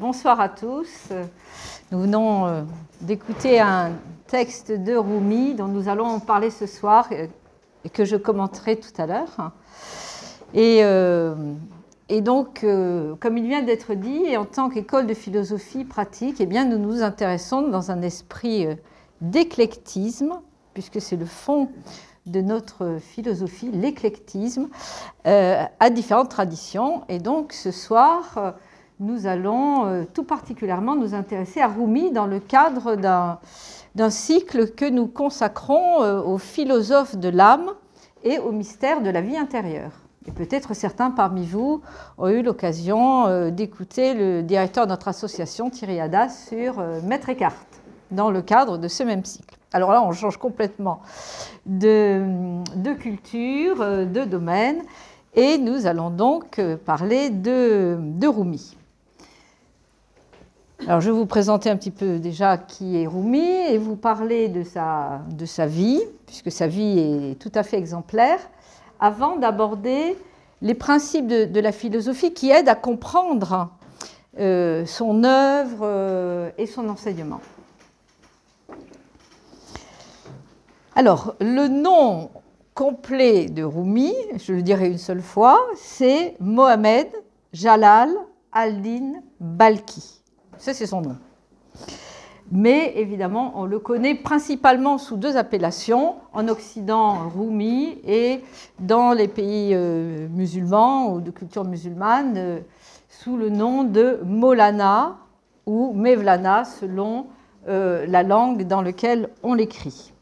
bonsoir à tous. Nous venons d'écouter un texte de Rumi dont nous allons parler ce soir et que je commenterai tout à l'heure. Et donc, comme il vient d'être dit, en tant qu'école de philosophie pratique, eh bien, nous nous intéressons dans un esprit d'éclectisme, puisque c'est le fond de notre philosophie, l'éclectisme, à différentes traditions. Et donc, ce soir, nous allons tout particulièrement nous intéresser à Rumi dans le cadre d'un cycle que nous consacrons aux philosophes de l'âme et au mystère de la vie intérieure. Et peut-être certains parmi vous ont eu l'occasion d'écouter le directeur de notre association, Thierry Hadas, sur Maître Eckhart, dans le cadre de ce même cycle. Alors là, on change complètement de culture, de domaine, et nous allons donc parler de Rumi. Alors, je vais vous présenter un petit peu déjà qui est Rumi et vous parler de sa vie, puisque sa vie est tout à fait exemplaire, avant d'aborder les principes de la philosophie qui aident à comprendre son œuvre et son enseignement. Alors, le nom complet de Rumi, je le dirai une seule fois, c'est Mohammed Jalal al-Din Balkhi. Ça, c'est son nom. Mais évidemment, on le connaît principalement sous deux appellations, en Occident, Rumi, et dans les pays musulmans ou de culture musulmane, sous le nom de Maulana ou Mevlana, selon la langue dans laquelle on l'écrit.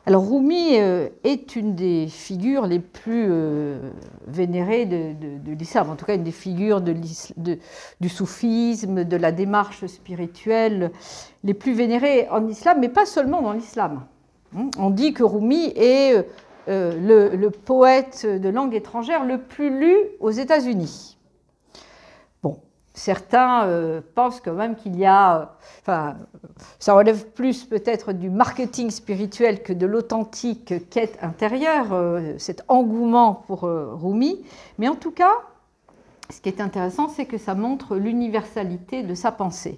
Alors, Rumi est une des figures les plus vénérées de l'islam, en tout cas une des figures du soufisme, de la démarche spirituelle les plus vénérées en islam, mais pas seulement dans l'islam. On dit que Rumi est le poète de langue étrangère le plus lu aux États-Unis. Bon, certains pensent quand même qu'il y a... Enfin, ça relève plus peut-être du marketing spirituel que de l'authentique quête intérieure, cet engouement pour Rumi. Mais en tout cas, ce qui est intéressant, c'est que ça montre l'universalité de sa pensée,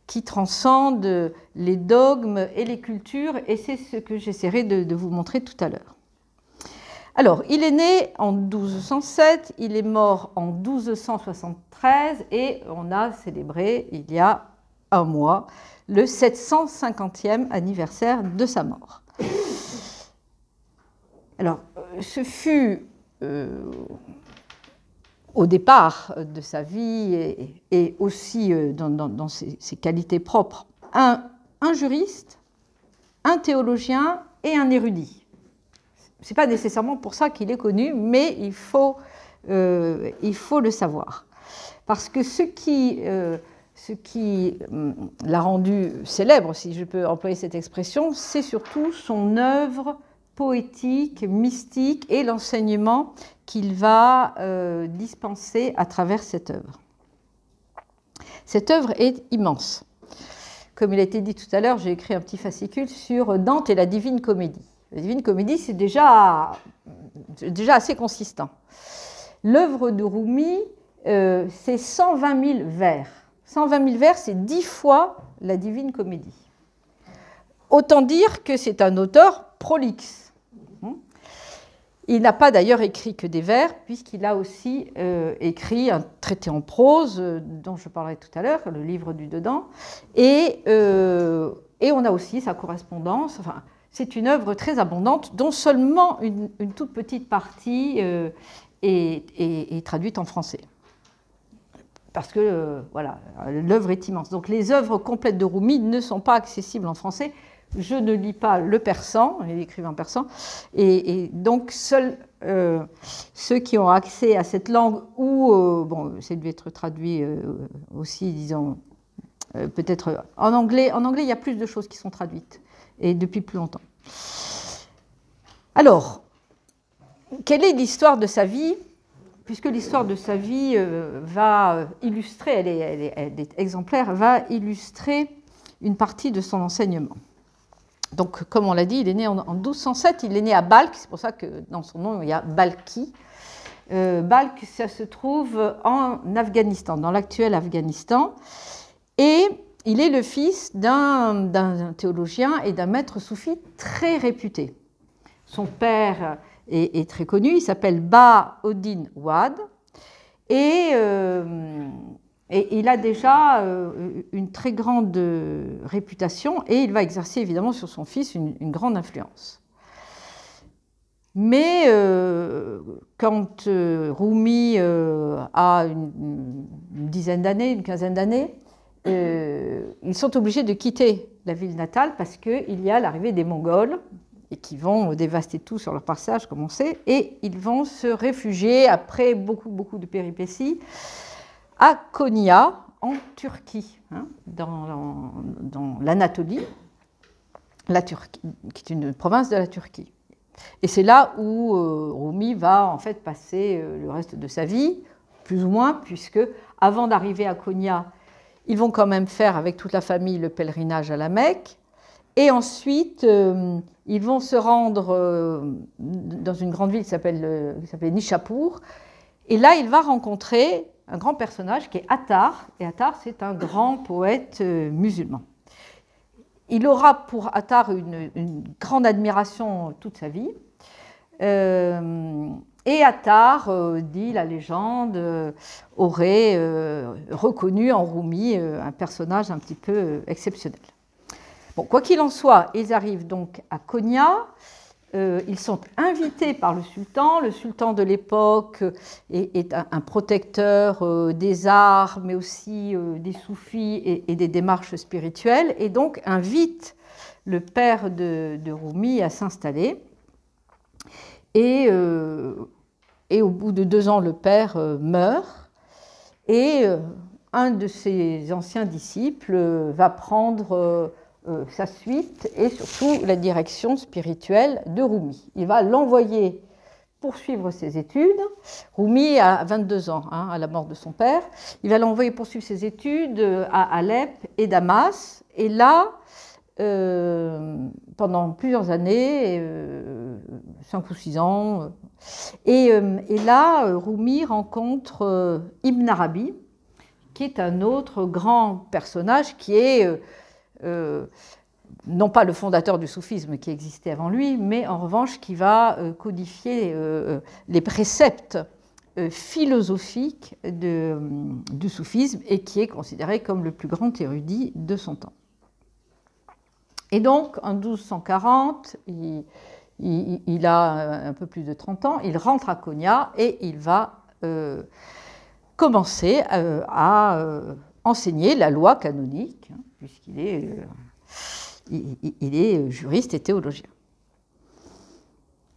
qui transcende les dogmes et les cultures, et c'est ce que j'essaierai de vous montrer tout à l'heure. Alors, il est né en 1207, il est mort en 1273, et on a célébré il y a un mois le 750e anniversaire de sa mort. Alors, ce fut au départ de sa vie et aussi dans ses qualités propres, un juriste, un théologien et un érudit. Ce n'est pas nécessairement pour ça qu'il est connu, mais il faut le savoir. Parce que ce qui l'a rendu célèbre, si je peux employer cette expression, c'est surtout son œuvre poétique, mystique et l'enseignement qu'il va dispenser à travers cette œuvre. Cette œuvre est immense. Comme il a été dit tout à l'heure, j'ai écrit un petit fascicule sur Dante et la Divine Comédie. La Divine Comédie, c'est déjà assez consistant. L'œuvre de Rumi, c'est 120 000 vers. 120 000 vers, c'est 10 fois la Divine Comédie. Autant dire que c'est un auteur prolixe. Il n'a pas d'ailleurs écrit que des vers, puisqu'il a aussi écrit un traité en prose, dont je parlerai tout à l'heure, le livre du dedans, et on a aussi sa correspondance. Enfin, c'est une œuvre très abondante, dont seulement une toute petite partie est traduite en français. Parce que voilà, l'œuvre est immense. Donc les œuvres complètes de Rumi ne sont pas accessibles en français. Je ne lis pas le persan, l'écrivain persan, et donc seuls ceux qui ont accès à cette langue, ou bon, ça devait être traduit aussi, disons, peut-être en anglais. En anglais, il y a plus de choses qui sont traduites, et depuis plus longtemps. Alors, quelle est l'histoire de sa vie ? Puisque l'histoire de sa vie va illustrer, elle est exemplaire, va illustrer une partie de son enseignement. Donc, comme on l'a dit, il est né en 1207, il est né à Balkh, c'est pour ça que dans son nom, il y a Balkhi, Balkh, ça se trouve en Afghanistan, dans l'actuel Afghanistan. Et il est le fils d'un théologien et d'un maître soufi très réputé. Son père est très connu, il s'appelle Bahauddin Wad. Et il a déjà une très grande réputation et il va exercer évidemment sur son fils une grande influence. Mais quand Rumi a une dizaine d'années, une quinzaine d'années, ils sont obligés de quitter la ville natale parce qu'il y a l'arrivée des Mongols et qui vont dévaster tout sur leur passage, comme on sait, et ils vont se réfugier, après beaucoup de péripéties, à Konya, en Turquie, hein, dans l'Anatolie, qui est une province de la Turquie. Et c'est là où Rumi va en fait passer le reste de sa vie, plus ou moins, puisque avant d'arriver à Konya, ils vont quand même faire avec toute la famille le pèlerinage à la Mecque. Et ensuite, ils vont se rendre dans une grande ville qui s'appelle Nishapur. Et là, il va rencontrer un grand personnage qui est Attar. Et Attar, c'est un grand poète musulman. Il aura pour Attar une grande admiration toute sa vie. Et Attar, dit la légende, aurait reconnu en Rumi un personnage un petit peu exceptionnel. Bon, quoi qu'il en soit, ils arrivent donc à Konya. Ils sont invités par le sultan de l'époque est un protecteur des arts, mais aussi des soufis et des démarches spirituelles, et donc invite le père de Rumi à s'installer. Et au bout de 2 ans, le père meurt, et un de ses anciens disciples va prendre sa suite et surtout la direction spirituelle de Rumi. Il va l'envoyer poursuivre ses études. Rumi a 22 ans hein, à la mort de son père. Il va l'envoyer poursuivre ses études à Alep et Damas. Et là, pendant plusieurs années, 5 ou 6 ans, et là, Rumi rencontre Ibn Arabi, qui est un autre grand personnage qui est non pas le fondateur du soufisme qui existait avant lui, mais en revanche qui va codifier les préceptes philosophiques du soufisme et qui est considéré comme le plus grand érudit de son temps. Et donc, en 1240, il a un peu plus de 30 ans, il rentre à Konya et il va commencer à enseigner la loi canonique, hein, puisqu'il est juriste et théologien.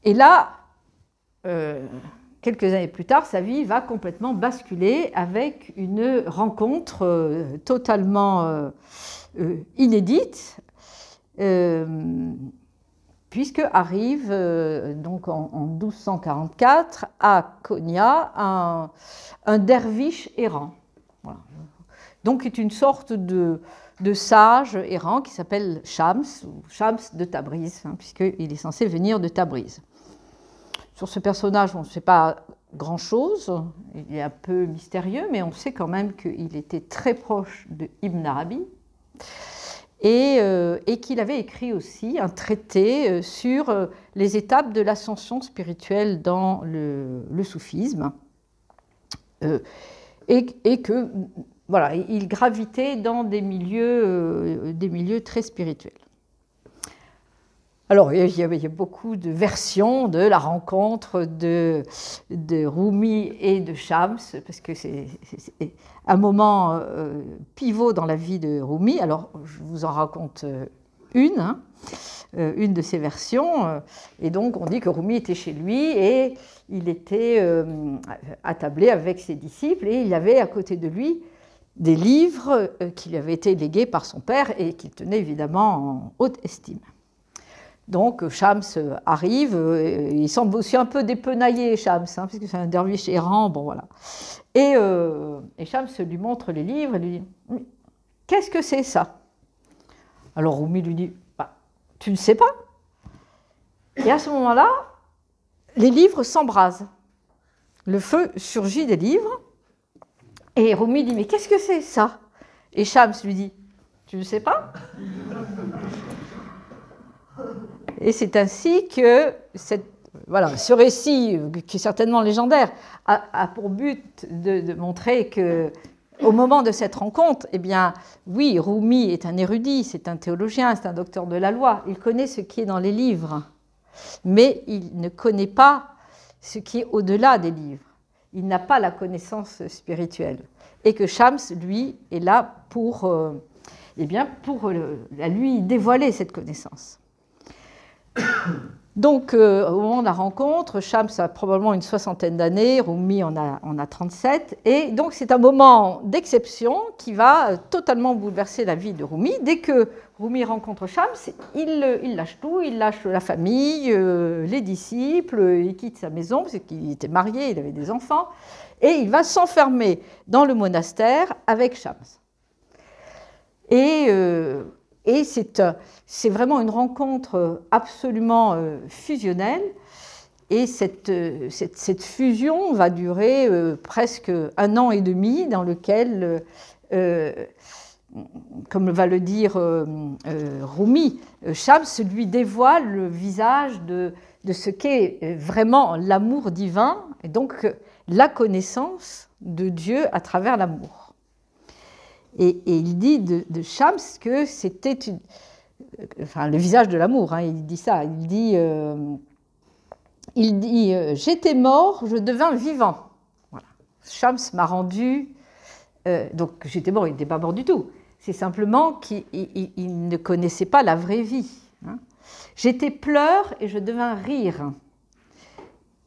Et là, quelques années plus tard, sa vie va complètement basculer avec une rencontre totalement inédite, puisque arrive donc en 1244 à Konya un derviche errant. Voilà. Donc, c'est une sorte de sage errant qui s'appelle Shams, ou Shams de Tabriz, hein, puisqu'il est censé venir de Tabriz. Sur ce personnage, on ne sait pas grand-chose, il est un peu mystérieux, mais on sait quand même qu'il était très proche de Ibn Arabi et qu'il avait écrit aussi un traité sur les étapes de l'ascension spirituelle dans le soufisme et que voilà, il gravitait dans des milieux très spirituels. Alors, il y a beaucoup de versions de la rencontre de Rumi et de Shams, parce que c'est un moment pivot dans la vie de Rumi. Alors, je vous en raconte une de ces versions. Et donc, on dit que Rumi était chez lui et il était attablé avec ses disciples et il y avait à côté de lui des livres qui lui avaient été légués par son père et qu'il tenait évidemment en haute estime. Donc Shams arrive, il semble aussi un peu dépenaillé, Shams, hein, parce que c'est un derviche errant, bon voilà. Et Shams lui montre les livres et lui dit « Qu'est-ce que c'est ça ?» Alors Rumi lui dit bah, « Tu ne sais pas ?» Et à ce moment-là, les livres s'embrasent. le feu surgit des livres. Et Rumi dit, mais qu'est-ce que c'est ça? Et Shams lui dit, tu ne sais pas? Et c'est ainsi que ce récit, qui est certainement légendaire, a pour but de montrer que, au moment de cette rencontre, eh bien, oui, Rumi est un érudit, c'est un théologien, c'est un docteur de la loi. Il connaît ce qui est dans les livres, mais il ne connaît pas ce qui est au-delà des livres. Il n'a pas la connaissance spirituelle. Et que Shams, lui, est là pour lui dévoiler cette connaissance. Donc, au moment de la rencontre, Shams a probablement une 60aine d'années, Rumi en a 37, et donc c'est un moment d'exception qui va totalement bouleverser la vie de Rumi. Dès que Rumi rencontre Shams, il lâche tout, il lâche la famille, les disciples, il quitte sa maison, parce qu'il était marié, il avait des enfants, et il va s'enfermer dans le monastère avec Shams. Et c'est vraiment une rencontre absolument fusionnelle. Et cette fusion va durer presque 1 an et demi, dans lequel, comme va le dire Rumi, Shams lui dévoile le visage de ce qu'est vraiment l'amour divin, et donc la connaissance de Dieu à travers l'amour. Et il dit de Shams que c'était le visage de l'amour, hein, il dit ça, il dit j'étais mort, je devins vivant. Voilà. Shams m'a rendu, donc j'étais mort, il n'était pas mort du tout, c'est simplement qu'il ne connaissait pas la vraie vie. Hein. J'étais pleurs et je devins rire.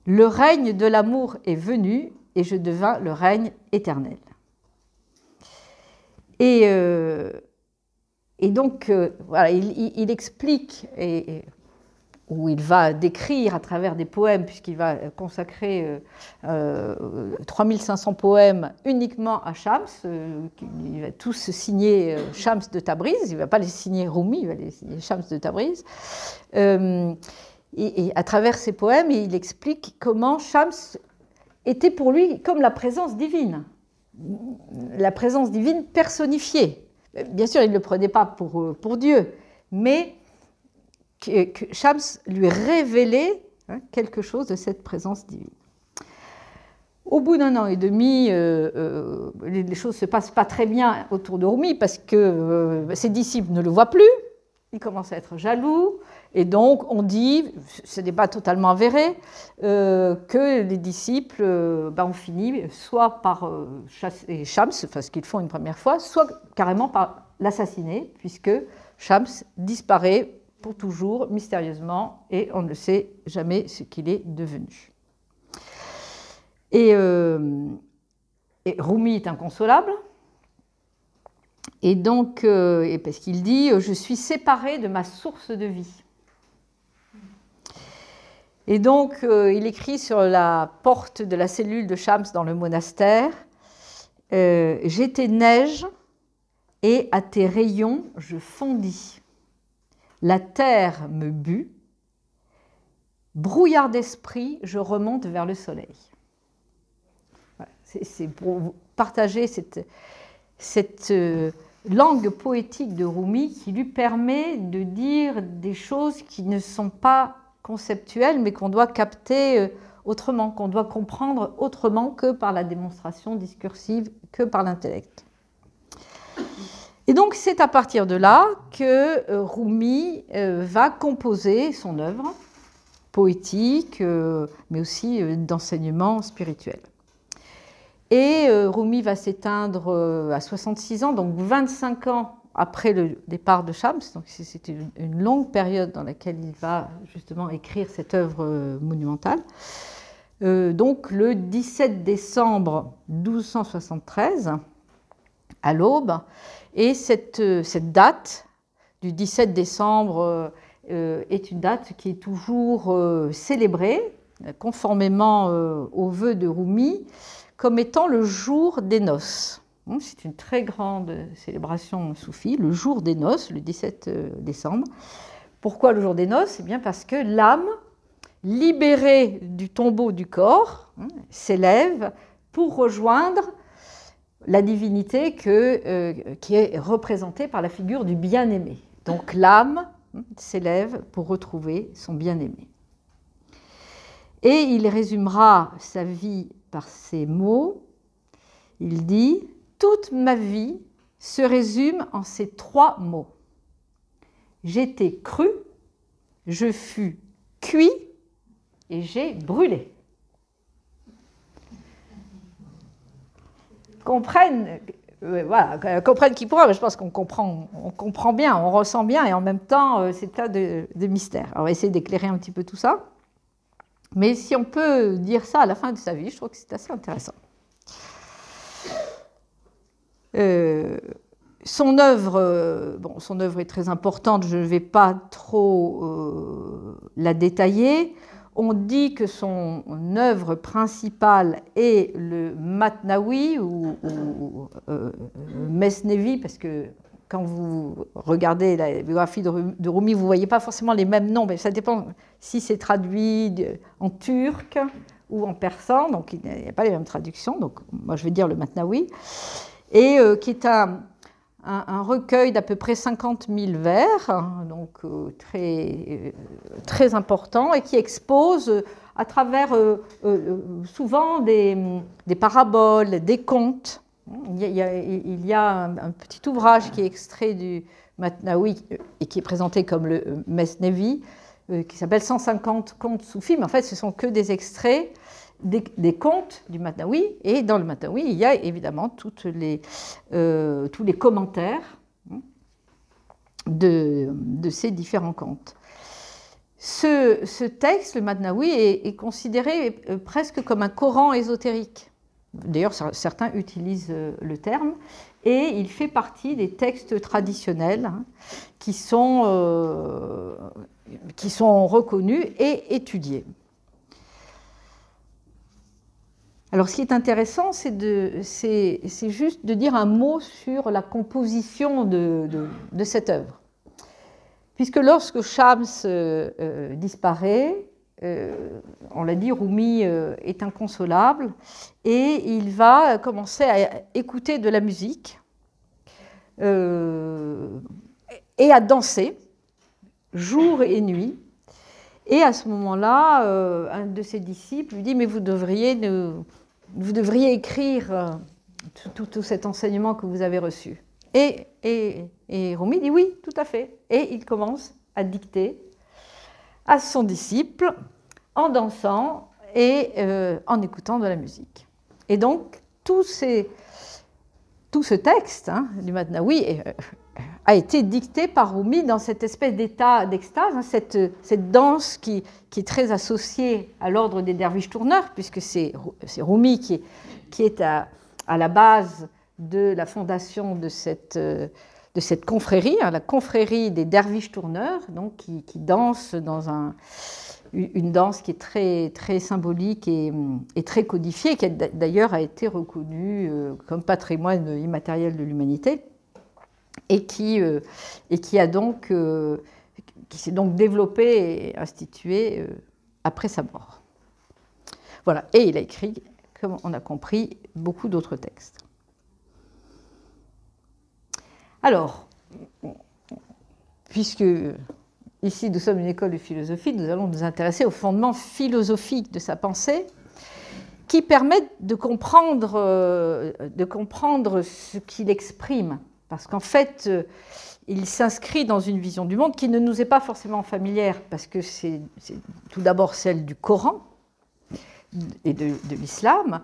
Le règne de l'amour est venu et je devins le règne éternel. Et donc, voilà, il explique, où il va décrire à travers des poèmes, puisqu'il va consacrer 3500 poèmes uniquement à Shams, il va tous signer Shams de Tabriz, il ne va pas les signer Rumi, il va les signer Shams de Tabriz. Et à travers ces poèmes, il explique comment Shams était pour lui comme la présence divine personnifiée. Bien sûr, il ne le prenait pas pour Dieu, mais que Shams lui révélait quelque chose de cette présence divine. Au bout d'1 an et demi, les choses ne se passent pas très bien autour de Rumi parce que ses disciples ne le voient plus, ils commencent à être jaloux, et donc on dit, ce n'est pas totalement avéré, que les disciples ont fini soit par chasser Shams, enfin ce qu'ils font une première fois, soit carrément par l'assassiner, puisque Shams disparaît pour toujours, mystérieusement, et on ne sait jamais ce qu'il est devenu. Et Rumi est inconsolable, et donc, parce qu'il dit « je suis séparé de ma source de vie ». Et donc, il écrit sur la porte de la cellule de Shams dans le monastère « j'étais neige et à tes rayons je fondis. La terre me but, brouillard d'esprit, je remonte vers le soleil. » Voilà, c'est pour partager cette langue poétique de Rumi qui lui permet de dire des choses qui ne sont pas conceptuelles, mais qu'on doit capter autrement, qu'on doit comprendre autrement que par la démonstration discursive, que par l'intellect. Et donc c'est à partir de là que Rumi va composer son œuvre poétique, mais aussi d'enseignement spirituel. Et Rumi va s'éteindre à 66 ans, donc 25 ans après le départ de Shams. Donc c'était une longue période dans laquelle il va justement écrire cette œuvre monumentale. Donc le 17 décembre 1273, à l'aube, et cette date du 17 décembre est une date qui est toujours célébrée, conformément aux vœux de Rumi, comme étant le jour des noces. C'est une très grande célébration soufie, le jour des noces, le 17 décembre. Pourquoi le jour des noces? Eh bien parce que l'âme, libérée du tombeau du corps, s'élève pour rejoindre la divinité qui est représentée par la figure du bien-aimé. Donc l'âme s'élève pour retrouver son bien-aimé. Et il résumera sa vie par ces mots. Il dit « Toute ma vie se résume en ces 3 mots. J'étais cru, je fus cuit et j'ai brûlé. » Comprenne qui pourra, mais je pense qu'on comprend bien, on ressent bien, et en même temps, c'est plein de mystères. Alors, on va essayer d'éclairer un petit peu tout ça. Mais si on peut dire ça à la fin de sa vie, je trouve que c'est assez intéressant. Son œuvre est très importante, je ne vais pas trop la détailler. On dit que son œuvre principale est le Matnawi ou Mesnevi, parce que quand vous regardez la biographie de Rumi, vous ne voyez pas forcément les mêmes noms, mais ça dépend si c'est traduit en turc ou en persan, donc il n'y a pas les mêmes traductions, donc moi je vais dire le Matnawi, et qui est un recueil d'à peu près 50 000 vers, donc très important, et qui expose à travers souvent des paraboles, des contes. Il y a un petit ouvrage qui est extrait du Matnawi et qui est présenté comme le Mesnevi, qui s'appelle 150 contes soufis, mais en fait ce sont que des extraits des contes du Matnawi, et dans le Matnawi, il y a évidemment tous les commentaires de ces différents contes. Ce texte, le Matnawi, est considéré presque comme un Coran ésotérique. D'ailleurs, certains utilisent le terme, et il fait partie des textes traditionnels qui sont reconnus et étudiés. Alors, ce qui est intéressant, c'est juste de dire un mot sur la composition de cette œuvre. Puisque lorsque Shams disparaît, on l'a dit, Rumi est inconsolable, et il va commencer à écouter de la musique et à danser jour et nuit. Et à ce moment-là, un de ses disciples lui dit « Mais vous devriez écrire tout cet enseignement que vous avez reçu. » Et Rumi dit « Oui, tout à fait. » Et il commence à dicter à son disciple en dansant et en écoutant de la musique. Et donc, tout ce texte du Matnawi a été dicté par Rumi dans cette espèce d'état d'extase, cette danse qui est très associée à l'ordre des derviches tourneurs, puisque c'est Rumi qui est à la base de la fondation de cette confrérie, la confrérie des derviches tourneurs, donc qui danse dans une danse qui est très, très symbolique et très codifiée, qui d'ailleurs a été reconnue comme patrimoine immatériel de l'humanité, et qui s'est donc développé et institué après sa mort. Voilà, et il a écrit, comme on a compris, beaucoup d'autres textes. Alors, puisque ici nous sommes une école de philosophie, nous allons nous intéresser aux fondements philosophiques de sa pensée, qui permettent de comprendre ce qu'il exprime. Parce qu'en fait, il s'inscrit dans une vision du monde qui ne nous est pas forcément familière, parce que c'est tout d'abord celle du Coran et de l'islam,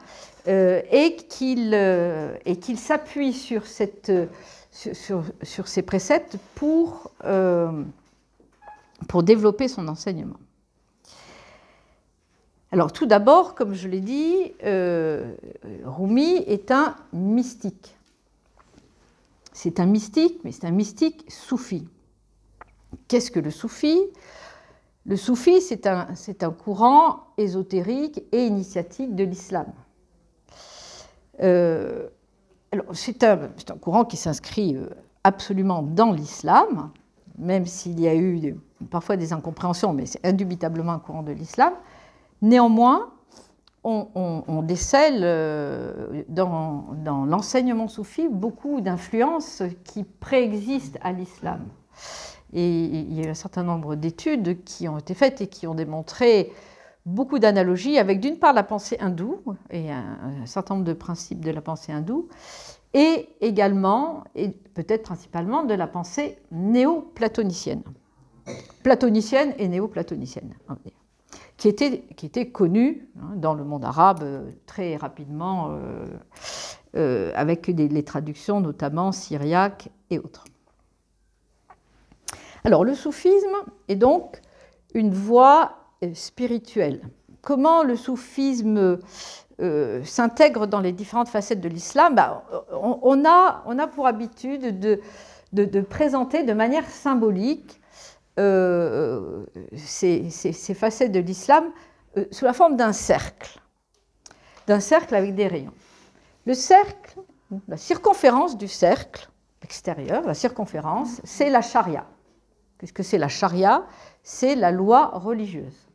et qu'il s'appuie sur ces préceptes pour développer son enseignement. Alors tout d'abord, comme je l'ai dit, Rumi est un mystique. C'est un mystique, mais c'est un mystique soufi. Qu'est-ce que le soufi? Le soufi, c'est un courant ésotérique et initiatique de l'islam. C'est un courant qui s'inscrit absolument dans l'islam, même s'il y a eu parfois des incompréhensions, mais c'est indubitablement un courant de l'islam. Néanmoins, on décèle dans l'enseignement soufi beaucoup d'influences qui préexistent à l'islam. Et il y a un certain nombre d'études qui ont été faites et qui ont démontré beaucoup d'analogies avec, d'une part, la pensée hindoue et un certain nombre de principes de la pensée hindoue, et également, et peut-être principalement, de la pensée néo-platonicienne. Platonicienne et néo-platonicienne, qui était connue dans le monde arabe très rapidement, avec les traductions notamment syriaques et autres. Alors, le soufisme est donc une voie spirituelle. Comment le soufisme s'intègre dans les différentes facettes de l'islam? On a pour habitude de présenter de manière symbolique ces facettes de l'islam sous la forme d'un cercle avec des rayons. Le cercle, la circonférence du cercle extérieur, la circonférence, c'est la charia. Qu'est-ce que c'est la charia? C'est la loi religieuse.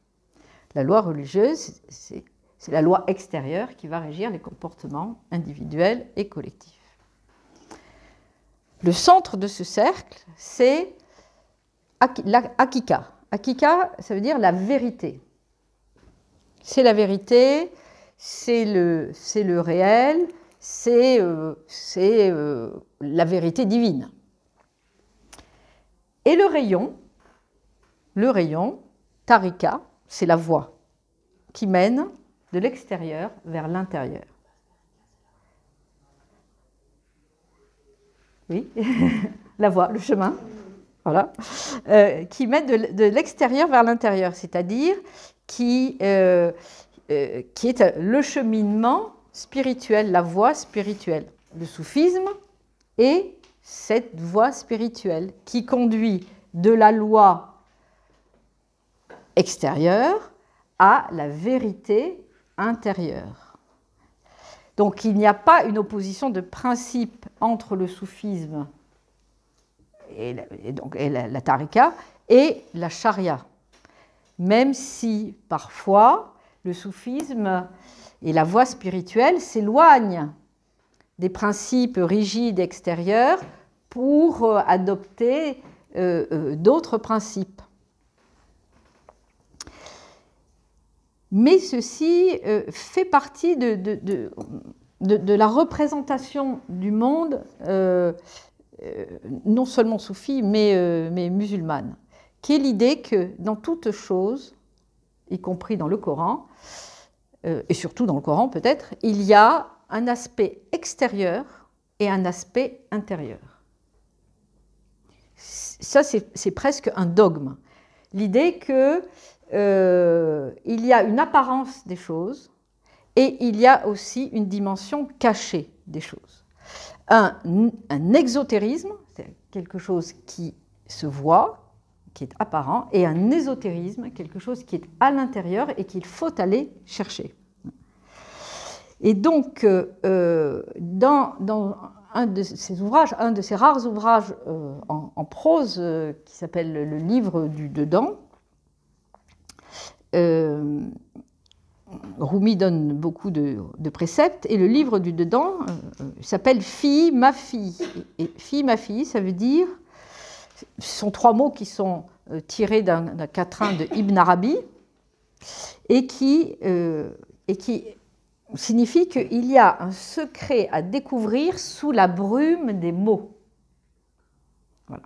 La loi religieuse, c'est la loi extérieure qui va régir les comportements individuels et collectifs. Le centre de ce cercle, c'est l'akika. Akika, ça veut dire la vérité. C'est la vérité, c'est le réel, c'est la vérité divine. Et le rayon, tarika, c'est la voie qui mène de l'extérieur vers l'intérieur. Oui, la voie, le chemin, voilà, qui mène de l'extérieur vers l'intérieur, c'est-à-dire qui est le cheminement spirituel, la voie spirituelle. Le soufisme est cette voie spirituelle qui conduit de la loi extérieure à la vérité intérieure. Donc il n'y a pas une opposition de principe entre le soufisme et la tarika et la charia, même si parfois le soufisme et la voie spirituelle s'éloignent des principes rigides extérieurs pour adopter d'autres principes. Mais ceci fait partie de la représentation du monde, non seulement soufi, mais musulmane, qui est l'idée que dans toute chose, y compris dans le Coran, et surtout dans le Coran peut-être, il y a un aspect extérieur et un aspect intérieur. Ça, c'est presque un dogme. L'idée qu'il y a une apparence des choses et il y a aussi une dimension cachée des choses. Un exotérisme, c'est quelque chose qui se voit, qui est apparent, et un ésotérisme, quelque chose qui est à l'intérieur et qu'il faut aller chercher. Et donc, dans un de ces ouvrages, un de ces rares ouvrages en prose qui s'appelle le livre du dedans, Rumi donne beaucoup de préceptes, et le livre du dedans s'appelle « Fille, ma fille ». Et « fille, ma fille », ça veut dire, ce sont trois mots qui sont tirés d'un quatrain de Ibn Arabi, et qui signifie qu'il y a un secret à découvrir sous la brume des mots. Voilà.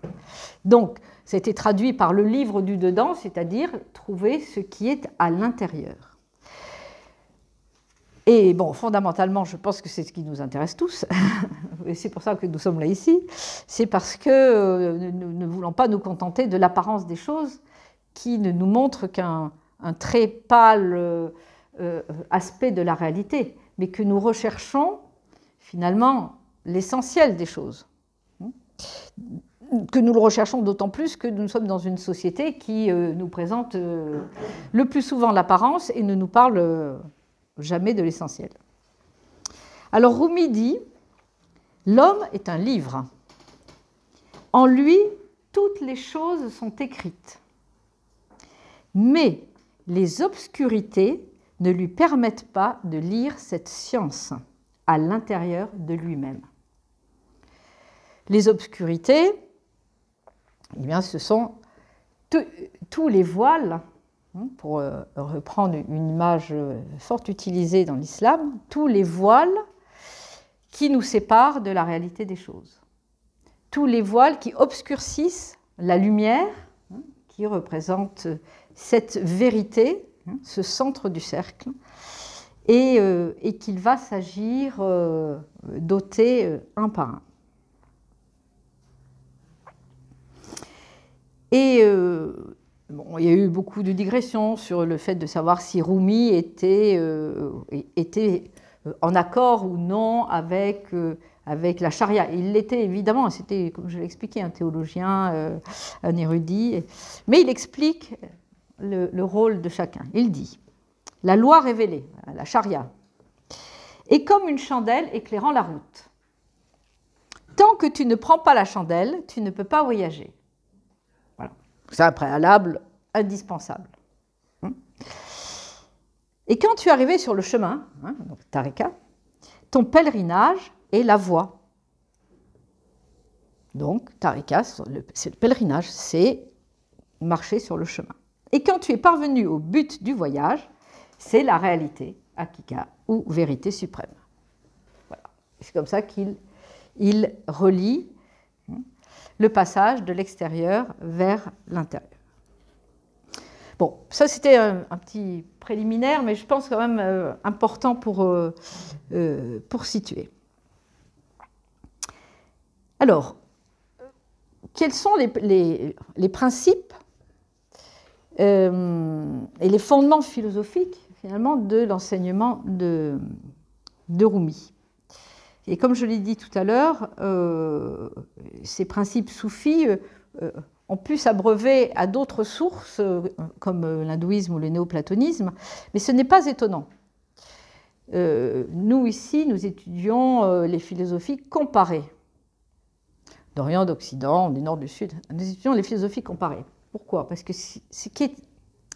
Donc, c'était traduit par le livre du dedans, c'est-à-dire trouver ce qui est à l'intérieur. Et bon, fondamentalement, je pense que c'est ce qui nous intéresse tous, et c'est pour ça que nous sommes là ici, c'est parce que nous ne voulons pas nous contenter de l'apparence des choses qui ne nous montre qu'un très pâle aspect de la réalité, mais que nous recherchons finalement l'essentiel des choses. Que nous le recherchons d'autant plus que nous sommes dans une société qui nous présente le plus souvent l'apparence et ne nous parle jamais de l'essentiel. Alors Rumi dit « L'homme est un livre. En lui, toutes les choses sont écrites. Mais les obscurités ne lui permettent pas de lire cette science à l'intérieur de lui-même. Les obscurités, eh bien, ce sont tous les voiles, pour reprendre une image fort utilisée dans l'islam, tous les voiles qui nous séparent de la réalité des choses. Tous les voiles qui obscurcissent la lumière, qui représente cette vérité, ce centre du cercle, et qu'il va s'agir d'ôter un par un. Et bon, il y a eu beaucoup de digressions sur le fait de savoir si Rumi était en accord ou non avec la charia. Il l'était évidemment, c'était, comme je l'ai expliqué, un théologien, un érudit, mais il explique le rôle de chacun. Il dit « La loi révélée, la charia, est comme une chandelle éclairant la route. Tant que tu ne prends pas la chandelle, tu ne peux pas voyager. » C'est un préalable indispensable. Et quand tu es arrivé sur le chemin, donc Tariqa, ton pèlerinage est la voie. Donc Tariqa, c'est le pèlerinage, c'est marcher sur le chemin. Et quand tu es parvenu au but du voyage, c'est la réalité, Hakika, ou vérité suprême. Voilà. C'est comme ça qu'il relie le passage de l'extérieur vers l'intérieur. Bon, ça c'était un petit préliminaire, mais je pense quand même important pour situer. Alors, quels sont les principes et les fondements philosophiques, finalement, de l'enseignement de Rumi? Et comme je l'ai dit tout à l'heure, ces principes soufis ont pu s'abreuver à d'autres sources, comme l'hindouisme ou le néoplatonisme, mais ce n'est pas étonnant. Nous, ici, nous étudions les philosophies comparées. D'Orient, d'Occident, du Nord, du Sud, nous étudions les philosophies comparées. Pourquoi? Parce que ce qui est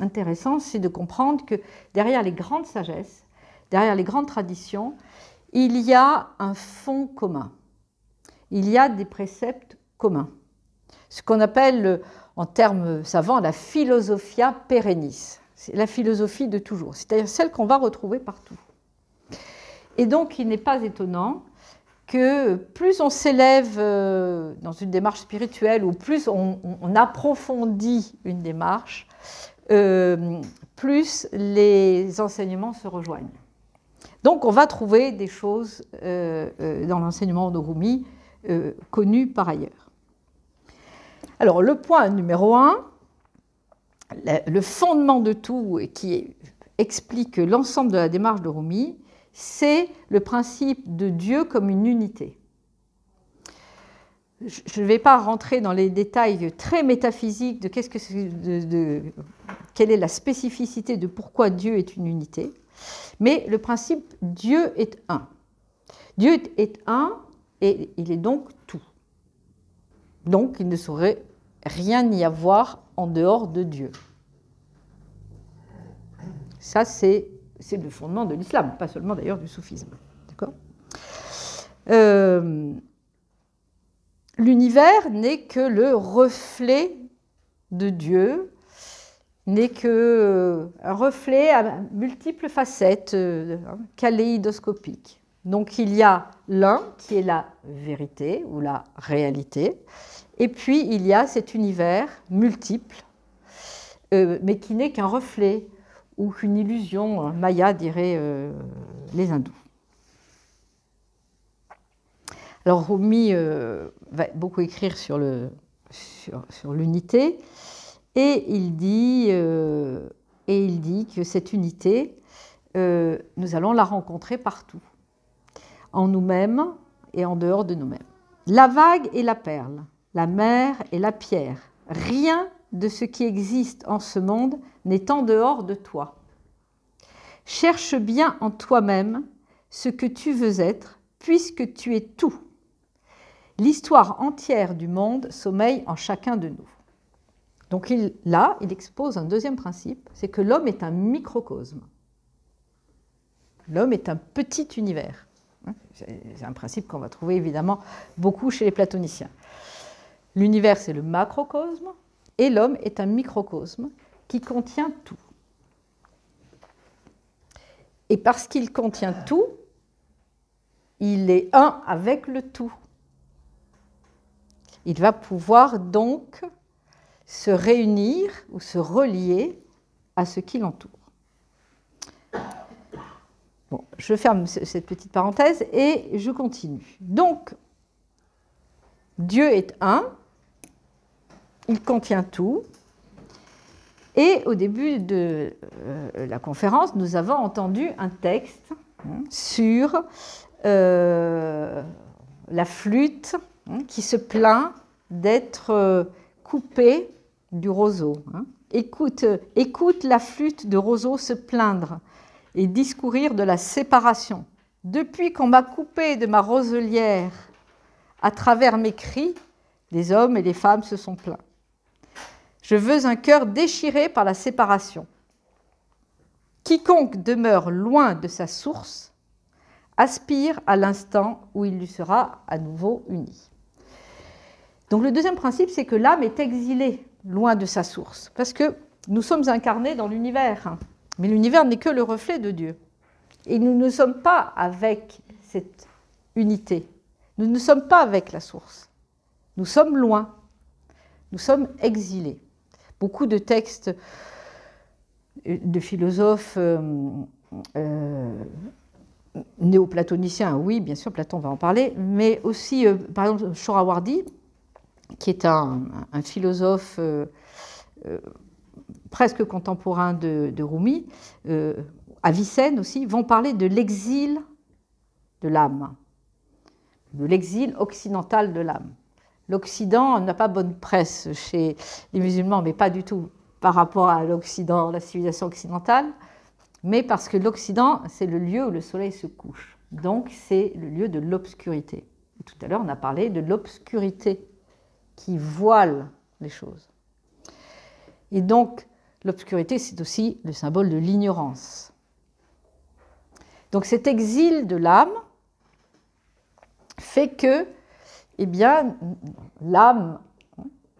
intéressant, c'est de comprendre que derrière les grandes sagesses, derrière les grandes traditions, il y a un fond commun, il y a des préceptes communs, ce qu'on appelle en termes savants la philosophia perennis, c'est la philosophie de toujours, c'est-à-dire celle qu'on va retrouver partout. Et donc il n'est pas étonnant que plus on s'élève dans une démarche spirituelle ou plus on approfondit une démarche, plus les enseignements se rejoignent. Donc on va trouver des choses dans l'enseignement de Rumi connues par ailleurs. Alors le point numéro 1, le fondement de tout et qui explique l'ensemble de la démarche de Rumi, c'est le principe de Dieu comme une unité. Je ne vais pas rentrer dans les détails très métaphysiques de quelle est la spécificité de pourquoi Dieu est une unité. Mais le principe, Dieu est un. Dieu est un et il est donc tout. Donc il ne saurait rien y avoir en dehors de Dieu. Ça, c'est le fondement de l'islam, pas seulement d'ailleurs du soufisme. D'accord ? L'univers n'est que le reflet de Dieu, n'est qu'un reflet à multiples facettes, kaléidoscopiques. Donc il y a l'un qui est la vérité ou la réalité, et puis il y a cet univers multiple, mais qui n'est qu'un reflet ou qu'une illusion, maya diraient les hindous. Alors Rumi va beaucoup écrire sur l'unité, et il dit que cette unité, nous allons la rencontrer partout, en nous-mêmes et en dehors de nous-mêmes. La vague et la perle, la mer et la pierre, rien de ce qui existe en ce monde n'est en dehors de toi. Cherche bien en toi-même ce que tu veux être, puisque tu es tout. L'histoire entière du monde sommeille en chacun de nous. Donc là, il expose un deuxième principe, c'est que l'homme est un microcosme. L'homme est un petit univers. C'est un principe qu'on va trouver évidemment beaucoup chez les platoniciens. L'univers, c'est le macrocosme, et l'homme est un microcosme qui contient tout. Et parce qu'il contient tout, il est un avec le tout. Il va pouvoir donc se réunir ou se relier à ce qui l'entoure. Bon, je ferme cette petite parenthèse et je continue. Donc, Dieu est un, il contient tout. Et au début de la conférence, nous avons entendu un texte sur la flûte qui se plaint d'être coupée du roseau. Écoute la flûte de roseau se plaindre et discourir de la séparation. Depuis qu'on m'a coupé de ma roselière, à travers mes cris, les hommes et les femmes se sont plaints. Je veux un cœur déchiré par la séparation. Quiconque demeure loin de sa source aspire à l'instant où il lui sera à nouveau uni. Donc le deuxième principe, c'est que l'âme est exilée loin de sa source, parce que nous sommes incarnés dans l'univers, mais l'univers n'est que le reflet de Dieu. Et nous ne sommes pas avec cette unité, nous ne sommes pas avec la source, nous sommes loin, nous sommes exilés. Beaucoup de textes de philosophes néoplatoniciens, oui, bien sûr, Platon va en parler, mais aussi, par exemple, Shorawardi, qui est un philosophe presque contemporain de Rumi, Avicenne aussi, vont parler de l'exil de l'âme, de l'exil occidental de l'âme. L'Occident n'a pas bonne presse chez les musulmans, mais pas du tout par rapport à l'Occident, la civilisation occidentale, mais parce que l'Occident, c'est le lieu où le soleil se couche. Donc, c'est le lieu de l'obscurité. Tout à l'heure, on a parlé de l'obscurité qui voile les choses. Et donc, l'obscurité, c'est aussi le symbole de l'ignorance. Donc, cet exil de l'âme fait que, eh bien, l'âme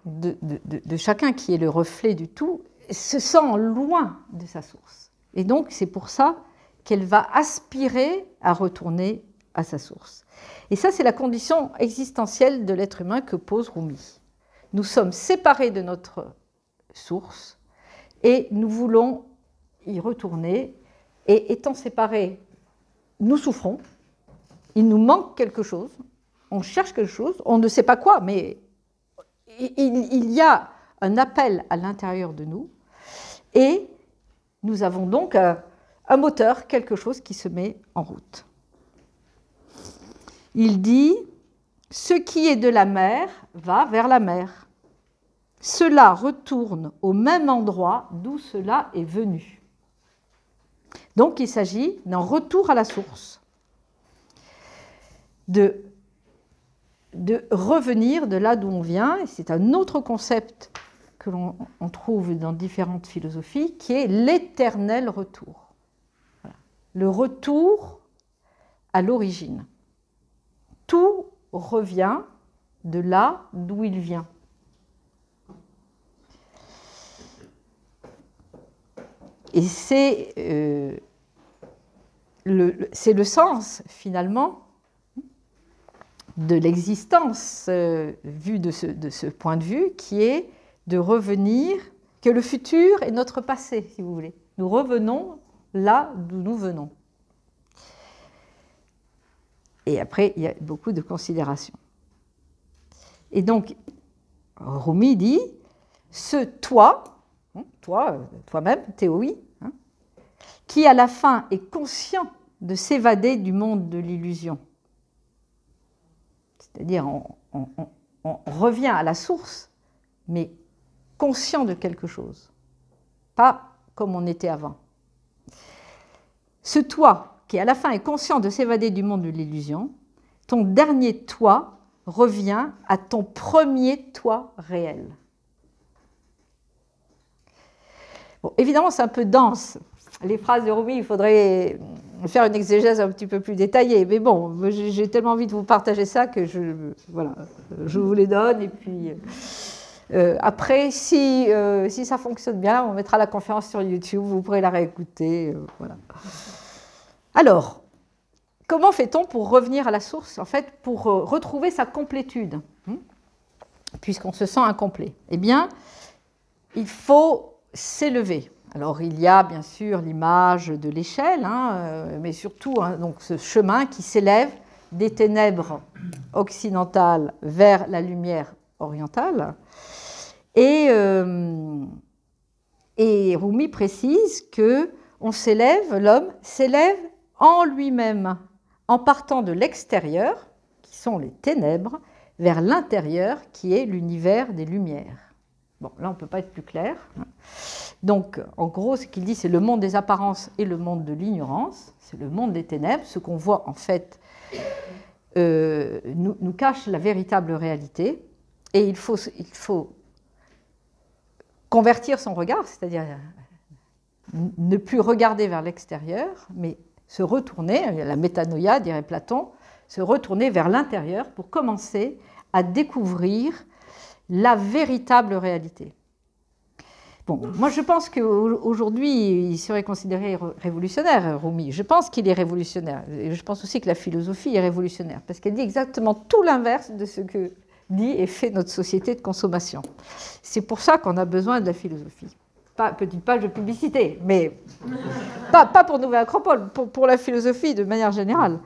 de chacun qui est le reflet du tout se sent loin de sa source. Et donc, c'est pour ça qu'elle va aspirer à retourner à sa source. Et ça, c'est la condition existentielle de l'être humain que pose Rumi. Nous sommes séparés de notre source et nous voulons y retourner. Et étant séparés, nous souffrons, il nous manque quelque chose, on cherche quelque chose, on ne sait pas quoi, mais il y a un appel à l'intérieur de nous et nous avons donc un moteur, quelque chose qui se met en route. Il dit « Ce qui est de la mer va vers la mer. Cela retourne au même endroit d'où cela est venu. » Donc il s'agit d'un retour à la source, de revenir de là d'où on vient. Et c'est un autre concept que l'on trouve dans différentes philosophies, qui est l'éternel retour. Voilà. Le retour à l'origine. Tout revient de là d'où il vient. Et c'est le sens, finalement, de l'existence vue de ce point de vue, qui est de revenir, que le futur est notre passé, si vous voulez. Nous revenons là d'où nous venons. Et après, il y a beaucoup de considérations. Et donc, Rumi dit, ce toi, toi-même, théoi, qui à la fin est conscient de s'évader du monde de l'illusion. C'est-à-dire, on revient à la source, mais conscient de quelque chose, pas comme on était avant. Ce toi, qui à la fin est conscient de s'évader du monde de l'illusion, ton dernier toi revient à ton premier toi réel. Bon, évidemment, c'est un peu dense. Les phrases de Rumi, il faudrait faire une exégèse un petit peu plus détaillée. Mais bon, j'ai tellement envie de vous partager ça que voilà, je vous les donne. Et puis après, si ça fonctionne bien, on mettra la conférence sur YouTube, vous pourrez la réécouter. Voilà. Alors, comment fait-on pour revenir à la source, en fait, pour retrouver sa complétude, puisqu'on se sent incomplet? Eh bien, il faut s'élever. Alors, il y a bien sûr l'image de l'échelle, mais surtout donc, ce chemin qui s'élève des ténèbres occidentales vers la lumière orientale. Et Rumi précise que l'homme s'élève en lui-même, en partant de l'extérieur, qui sont les ténèbres, vers l'intérieur, qui est l'univers des lumières. Bon, là, on ne peut pas être plus clair. Donc, en gros, ce qu'il dit, c'est le monde des apparences et le monde de l'ignorance. C'est le monde des ténèbres. Ce qu'on voit, en fait, nous cache la véritable réalité. Et il faut convertir son regard, c'est-à-dire ne plus regarder vers l'extérieur, mais se retourner, la métanoïa, dirait Platon, se retourner vers l'intérieur pour commencer à découvrir la véritable réalité. Bon, moi je pense qu'aujourd'hui, il serait considéré révolutionnaire, Rumi. Je pense qu'il est révolutionnaire. Et je pense aussi que la philosophie est révolutionnaire, parce qu'elle dit exactement tout l'inverse de ce que dit et fait notre société de consommation. C'est pour ça qu'on a besoin de la philosophie. Petite page de publicité, mais pas pour Nouvelle Acropole, pour la philosophie de manière générale.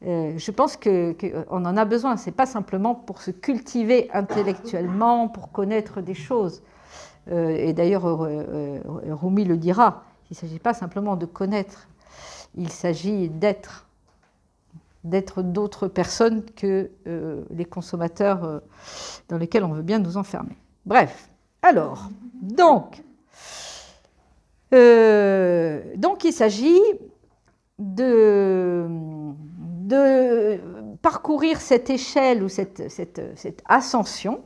Je pense qu'on en a besoin. Ce n'est pas simplement pour se cultiver intellectuellement, pour connaître des choses. Et d'ailleurs, Rumi le dira, il ne s'agit pas simplement de connaître, il s'agit d'être d'autres personnes que les consommateurs dans lesquels on veut bien nous enfermer. Bref, alors, donc il s'agit de parcourir cette échelle ou cette ascension,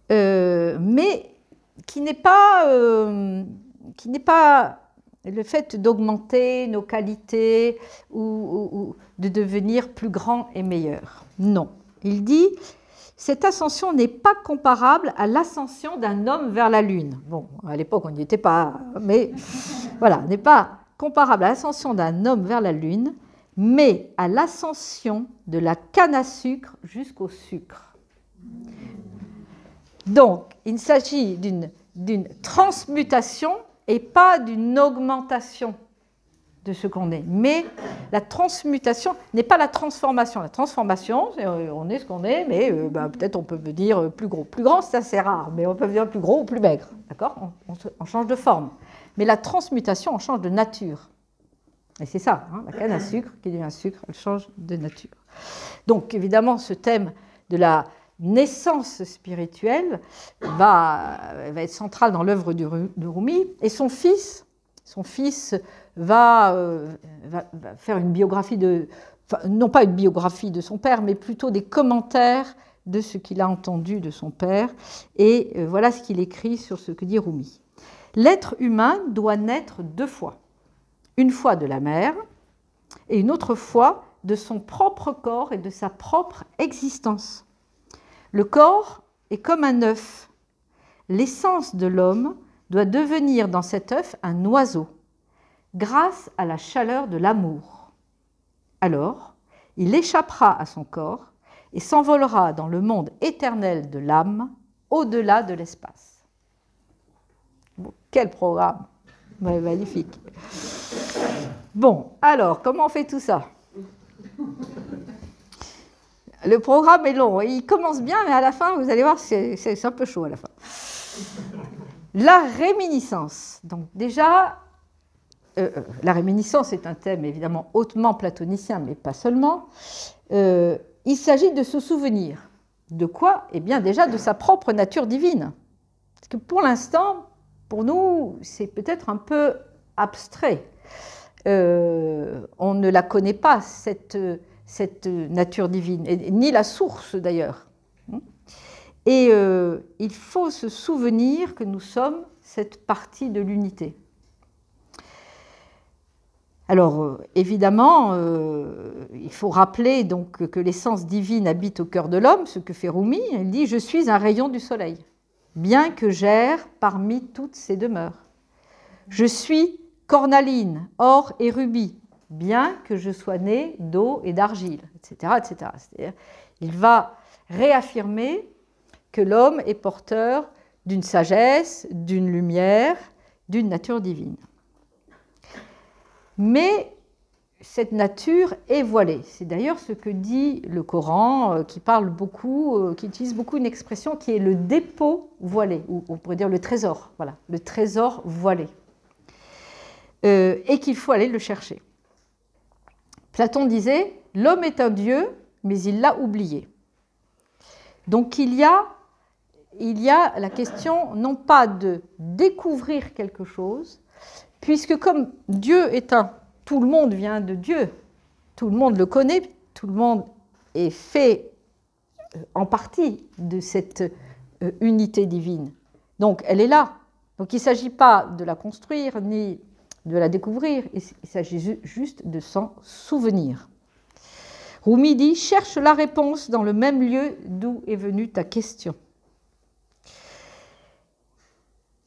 mais qui n'est pas le fait d'augmenter nos qualités ou de devenir plus grand et meilleur. Non. Il dit, cette ascension n'est pas comparable à l'ascension d'un homme vers la Lune. Bon, à l'époque, on n'y était pas, mais voilà, n'est pas comparable à l'ascension d'un homme vers la Lune, mais à l'ascension de la canne à sucre jusqu'au sucre. Donc, il s'agit d'une transmutation et pas d'une augmentation de ce qu'on est. Mais la transmutation n'est pas la transformation. La transformation, on est ce qu'on est, mais peut-être on peut devenir plus gros. Plus grand, c'est assez rare, mais on peut devenir plus gros ou plus maigre. D'accord ? On change de forme. Mais la transmutation, on change de nature. Et c'est ça, la canne à sucre qui devient sucre, elle change de nature. Donc, évidemment, ce thème de la naissance spirituelle va être central dans l'œuvre de Rumi, et son fils va faire une biographie non pas une biographie de son père, mais plutôt des commentaires de ce qu'il a entendu de son père, et voilà ce qu'il écrit sur ce que dit Rumi. L'être humain doit naître deux fois, une fois de la mère et une autre fois de son propre corps et de sa propre existence. Le corps est comme un œuf. L'essence de l'homme doit devenir dans cet œuf un oiseau, grâce à la chaleur de l'amour. Alors, il échappera à son corps et s'envolera dans le monde éternel de l'âme, au-delà de l'espace. Bon, quel programme! Ouais, magnifique. Bon, alors, comment on fait tout ça? Le programme est long, il commence bien, mais à la fin, vous allez voir, c'est un peu chaud à la fin. La réminiscence. Donc déjà, la réminiscence est un thème évidemment hautement platonicien, mais pas seulement. Il s'agit de se souvenir. De quoi? Eh bien déjà de sa propre nature divine. Parce que pour l'instant, pour nous, c'est peut-être un peu abstrait. On ne la connaît pas, cette nature divine, ni la source d'ailleurs. Et il faut se souvenir que nous sommes cette partie de l'unité. Alors, évidemment, il faut rappeler donc que l'essence divine habite au cœur de l'homme, ce que fait Rumi. Il dit « Je suis un rayon du soleil, bien que j'erre parmi toutes ses demeures. Je suis cornaline, or et rubis, bien que je sois né d'eau et d'argile, etc. etc. » C'est-à-dire, il va réaffirmer que l'homme est porteur d'une sagesse, d'une lumière, d'une nature divine. Mais cette nature est voilée. C'est d'ailleurs ce que dit le Coran, qui parle beaucoup, qui utilise beaucoup une expression qui est le dépôt voilé, ou on pourrait dire le trésor, voilà, le trésor voilé, et qu'il faut aller le chercher. Platon disait « L'homme est un dieu, mais il l'a oublié ». Donc il y a la question non pas de découvrir quelque chose, puisque comme Dieu est un, tout le monde vient de Dieu, tout le monde le connaît, tout le monde est fait en partie de cette unité divine. Donc elle est là. Donc il ne s'agit pas de la construire ni de la découvrir, il s'agit juste de s'en souvenir. Rumi dit « Cherche la réponse dans le même lieu d'où est venue ta question ».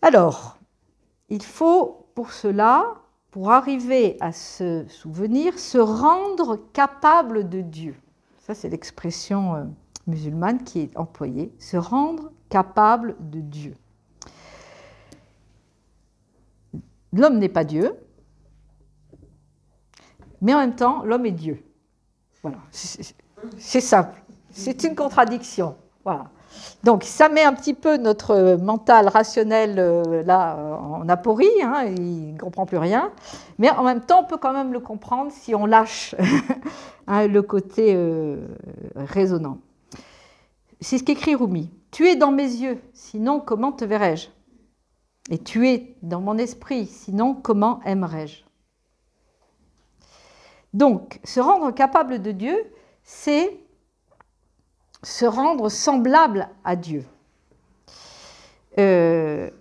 Alors, il faut pour cela, pour arriver à se souvenir, se rendre capable de Dieu. Ça, c'est l'expression musulmane qui est employée, se rendre capable de Dieu. L'homme n'est pas Dieu, mais en même temps, l'homme est Dieu. Voilà, c'est simple, c'est une contradiction. Voilà. Donc ça met un petit peu notre mental rationnel là en aporie, hein, il ne comprend plus rien, mais en même temps on peut quand même le comprendre si on lâche hein, le côté raisonnant. C'est ce qu'écrit Rumi. « Tu es dans mes yeux, sinon comment te verrais-je? Et tu es dans mon esprit, sinon comment aimerais-je » Donc, se rendre capable de Dieu, c'est se rendre semblable à Dieu. Il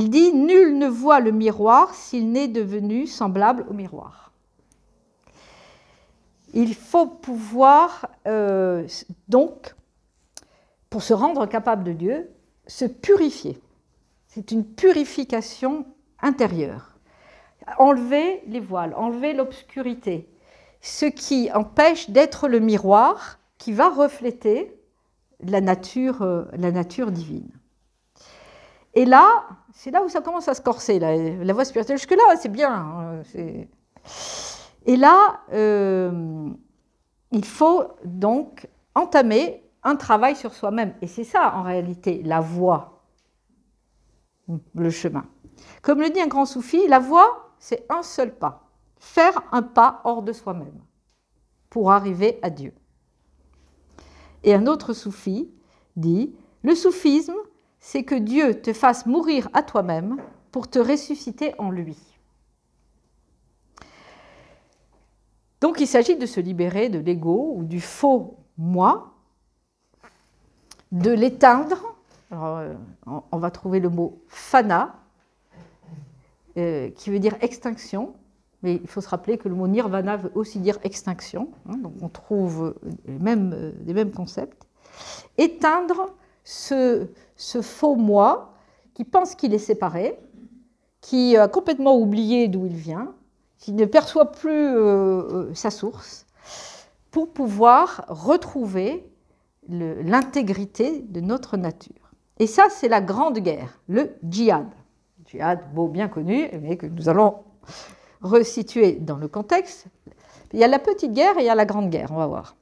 dit « Nul ne voit le miroir s'il n'est devenu semblable au miroir ». Il faut pouvoir, donc, pour se rendre capable de Dieu, se purifier. C'est une purification intérieure. Enlever les voiles, enlever l'obscurité, ce qui empêche d'être le miroir qui va refléter la nature divine. Et là, c'est là où ça commence à se corser, la voie spirituelle. Jusque-là, c'est bien. Et là, il faut donc entamer un travail sur soi-même. Et c'est ça, en réalité, la voie, le chemin. Comme le dit un grand soufi, la voie, c'est un seul pas. Faire un pas hors de soi-même pour arriver à Dieu. Et un autre soufi dit « Le soufisme, c'est que Dieu te fasse mourir à toi-même pour te ressusciter en lui. » Donc il s'agit de se libérer de l'ego ou du faux moi, de l'éteindre. Alors, on va trouver le mot fana, qui veut dire extinction, mais il faut se rappeler que le mot nirvana veut aussi dire extinction, hein, donc on trouve les mêmes concepts. Éteindre ce faux moi qui pense qu'il est séparé, qui a complètement oublié d'où il vient, qui ne perçoit plus sa source, pour pouvoir retrouver l'intégrité de notre nature. Et ça, c'est la grande guerre, le djihad. Djihad, mot bien connu, mais que nous allons resituer dans le contexte. Il y a la petite guerre et il y a la grande guerre, on va voir.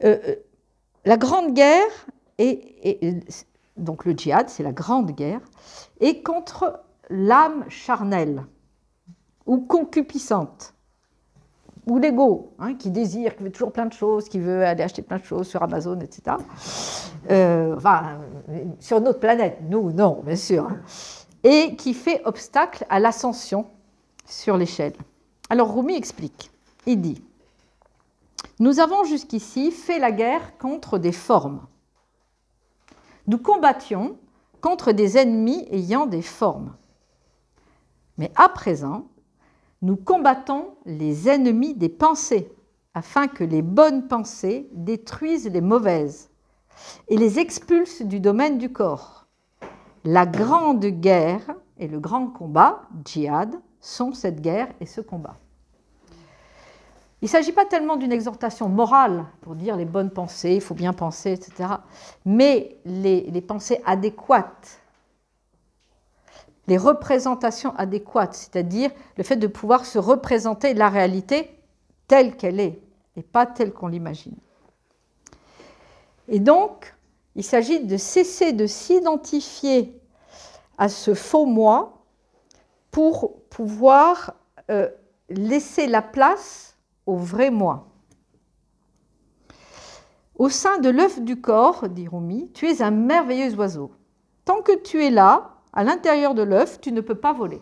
La grande guerre, donc le djihad, c'est la grande guerre, est contre l'âme charnelle ou concupiscente, ou l'ego, hein, qui désire, qui veut toujours plein de choses, qui veut aller acheter plein de choses sur Amazon, etc. Enfin, sur notre planète, nous, non, bien sûr. Et qui fait obstacle à l'ascension sur l'échelle. Alors Rumi explique, il dit « Nous avons jusqu'ici fait la guerre contre des formes. Nous combattions contre des ennemis ayant des formes. Mais à présent, nous combattons les ennemis des pensées, afin que les bonnes pensées détruisent les mauvaises et les expulsent du domaine du corps. La grande guerre et le grand combat, djihad, sont cette guerre et ce combat. Il ne s'agit pas tellement d'une exhortation morale pour dire les bonnes pensées, il faut bien penser, etc., mais les pensées adéquates, les représentations adéquates, c'est-à-dire le fait de pouvoir se représenter la réalité telle qu'elle est et pas telle qu'on l'imagine. Et donc, il s'agit de cesser de s'identifier à ce faux moi pour pouvoir laisser la place au vrai moi. Au sein de l'œuf du corps, dit Rumi, tu es un merveilleux oiseau. Tant que tu es là, à l'intérieur de l'œuf, tu ne peux pas voler.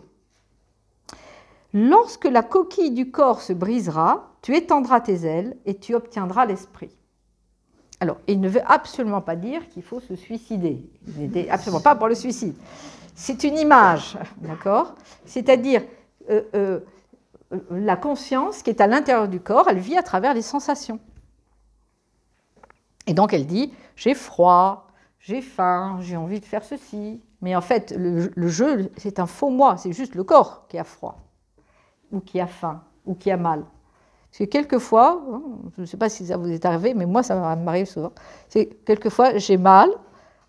Lorsque la coquille du corps se brisera, tu étendras tes ailes et tu obtiendras l'esprit. Alors, il ne veut absolument pas dire qu'il faut se suicider. Il n'était absolument pas pour le suicide. C'est une image, d'accord ? C'est-à-dire, la conscience qui est à l'intérieur du corps, elle vit à travers les sensations. Et donc, elle dit, j'ai froid, j'ai faim, j'ai envie de faire ceci. Mais en fait, le jeu, c'est un faux moi, c'est juste le corps qui a froid, ou qui a faim, ou qui a mal. Parce que quelquefois, je ne sais pas si ça vous est arrivé, mais moi, ça m'arrive souvent, c'est quelquefois, j'ai mal